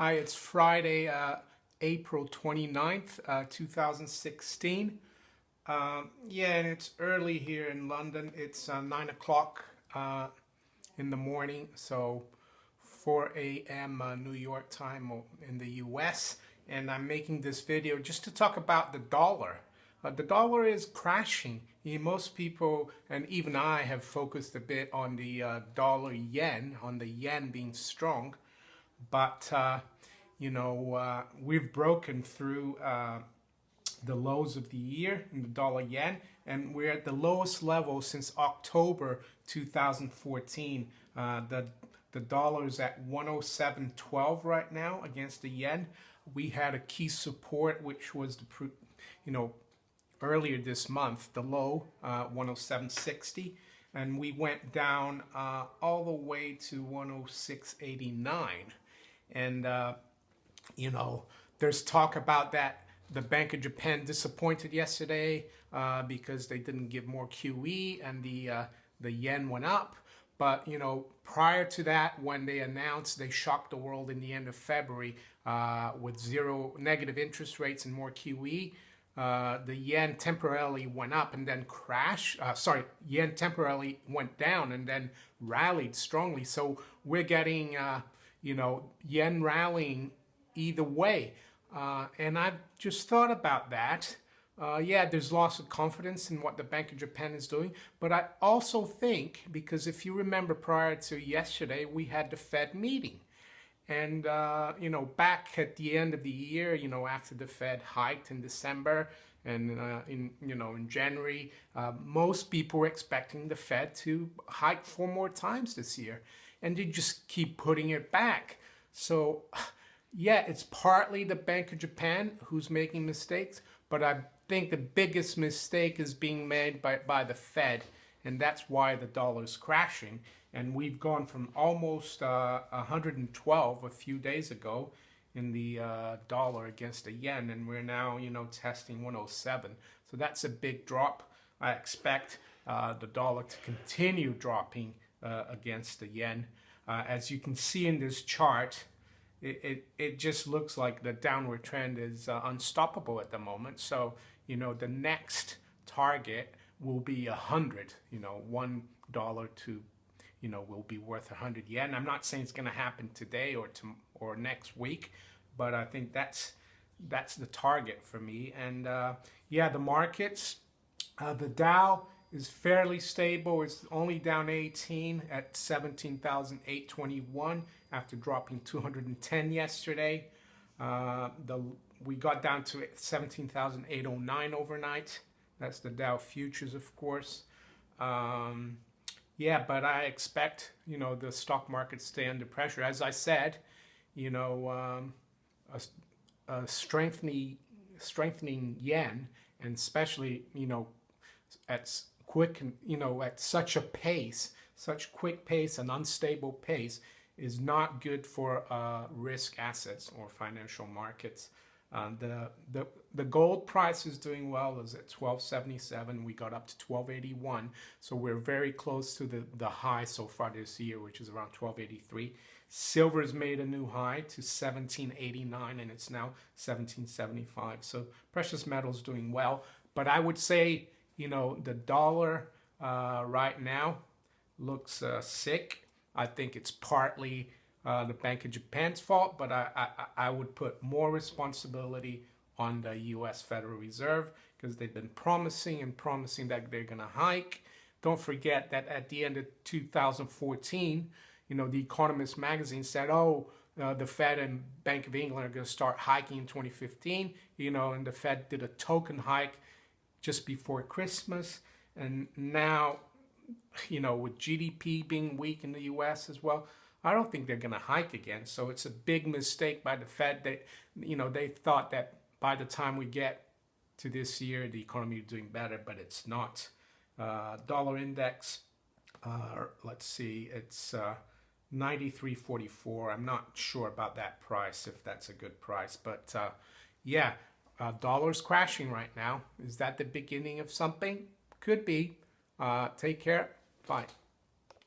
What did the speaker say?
Hi, it's Friday, April 29th, 2016. Yeah, and it's early here in London. It's 9 o'clock in the morning, so 4 a.m. New York time in the US. And I'm making this video just to talk about the dollar. The dollar is crashing. Most people, and even I, have focused a bit on the dollar yen, on the yen being strong. But, we've broken through the lows of the year in the dollar yen, and we're at the lowest level since October 2014. The dollar is at 107.12 right now against the yen. We had a key support, which was earlier this month, the low, 107.60, and we went down all the way to 106.89. And there's talk about that the Bank of Japan disappointed yesterday because they didn't give more QE, and the yen went up. But prior to that, when they announced, they shocked the world in the end of February with negative interest rates and more QE. The yen temporarily went up and then crashed. Yen temporarily went down and then rallied strongly. So we're getting yen rallying either way. And I've just thought about that. Yeah, there's loss of confidence in what the Bank of Japan is doing. But I also think, because if you remember prior to yesterday, we had the Fed meeting. And, back at the end of the year, after the Fed hiked in December and, in January, most people were expecting the Fed to hike 4 more times this year. And they just keep putting it back. So, yeah, it's partly the Bank of Japan who's making mistakes, but I think the biggest mistake is being made by the Fed, and that's why the dollar's crashing. And we've gone from almost 112 a few days ago in the dollar against the yen, and we're now, testing 107. So that's a big drop. I expect the dollar to continue dropping against the yen. As you can see in this chart, it just looks like the downward trend is unstoppable at the moment. So, the next target will be 100. $1 to, will be worth 100 yen. I'm not saying it's going to happen today or next week, but I think that's the target for me. And yeah, the markets, the Dow is fairly stable. It's only down 18 at 17,821 after dropping 210 yesterday. We got down to 17,809 overnight. That's the Dow futures, of course. Yeah, but I expect, the stock market to stay under pressure. As I said, a strengthening yen, and especially, at such a pace, such quick pace and unstable pace, is not good for risk assets or financial markets. The gold price is doing well. Is at 1277. We got up to 1281, so we're very close to the high so far this year, which is around 1283. Silver's made a new high to 1789, and it's now 1775. So precious metals doing well, but I would say the dollar right now looks sick. I think it's partly the Bank of Japan's fault, but I would put more responsibility on the U.S. Federal Reserve, because they've been promising that they're going to hike. Don't forget that at the end of 2014, The Economist magazine said, the Fed and Bank of England are going to start hiking in 2015, and the Fed did a token hike just before Christmas. And now, with GDP being weak in the U.S. as well, I don't think they're going to hike again. So it's a big mistake by the Fed. They thought that by the time we get to this year, the economy is doing better, but it's not. Dollar index, let's see, it's 93.44. I'm not sure about that price, if that's a good price. But yeah, dollar's crashing right now. Is that the beginning of something? Could be. Take care. Bye.